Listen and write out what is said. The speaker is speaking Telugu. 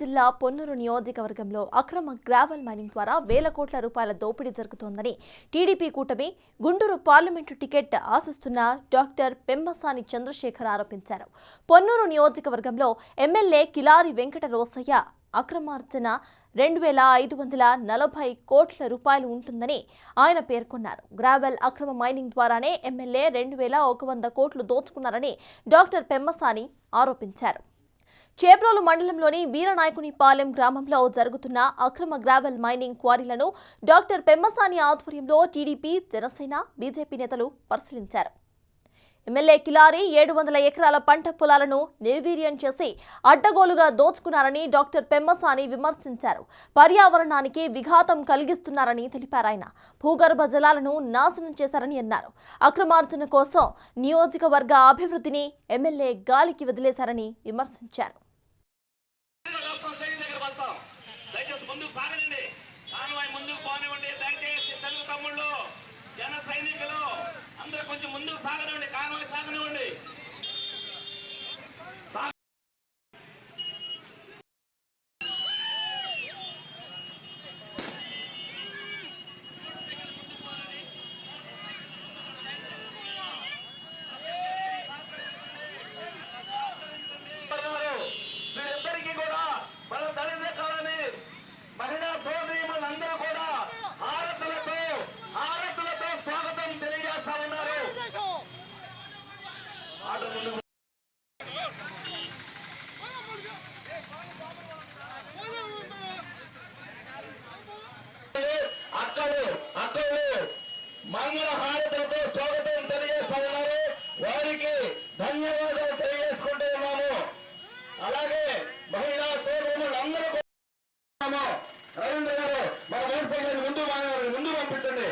జిల్లా పొన్నూరు నియోజకవర్గంలో అక్రమ గ్రావెల్ మైనింగ్ ద్వారా వేల కోట్ల రూపాయల దోపిడీ జరుగుతోందని టీడీపీ కూటమి గుంటూరు పార్లమెంటు టికెట్ ఆశిస్తున్న డాక్టర్ పెమ్మసాని చంద్రశేఖర్ ఆరోపించారు. పొన్నూరు నియోజకవర్గంలో ఎమ్మెల్యే కిలారి వెంకట రోసయ్య అక్రమార్జన 2,540 కోట్ల రూపాయలు ఉంటుందని ఆయన పేర్కొన్నారు. గ్రావెల్ అక్రమ మైనింగ్ ద్వారానే ఎమ్మెల్యే 2,100 కోట్లు దోచుకున్నారని డాక్టర్ పెమ్మసాని ఆరోపించారు. చేబ్రోలు మండలంలోని వీరనాయకునిపాలెం గ్రామంలో జరుగుతున్న అక్రమ గ్రావెల్ మైనింగ్ క్వారీలను డాక్టర్ పెమ్మసాని ఆధ్వర్యంలో టీడీపీ, జనసేన, బీజేపీ నేతలు పరిశీలించారు. ఎమ్మెల్యే కిలారి 700 ఎకరాల పంట పొలాలను నిర్వీర్యం చేసి అడ్డగోలుగా దోచుకున్నారని డాక్టర్ పెమ్మసాని విమర్శించారు. పర్యావరణానికి విఘాతం కలిగిస్తున్నారని తెలిపారాయన. భూగర్భ జలాలను నాశనం చేశారని అన్నారు. అక్రమార్జన కోసం నియోజకవర్గ అభివృద్ధిని ఎమ్మెల్యే గాలికి వదిలేశారని విమర్శించారు. జన సైనికులు అందరూ కొంచెం ముందుకు సాగనివ్వండి, కాన్వాయ్ సాగనివ్వండి. వీరిద్దరికీ కూడా మన దళిత కాలని మహిళా సోదరీమణులందరూ కూడా హారతులతో స్వాగతం తెలియజేస్తా ఉన్నారు. అక్కలు మంగళ హారతులతో స్వాగతం తెలియజేస్తా ఉన్నారు. వారికి ధన్యవాదాలు తెలియజేసుకుంటూ ఉన్నాము. అలాగే మహిళా సోదరులు అందరూ రవీంద్ర గారు మన మోటార్ సైకిల్ ముందు పంపించండి.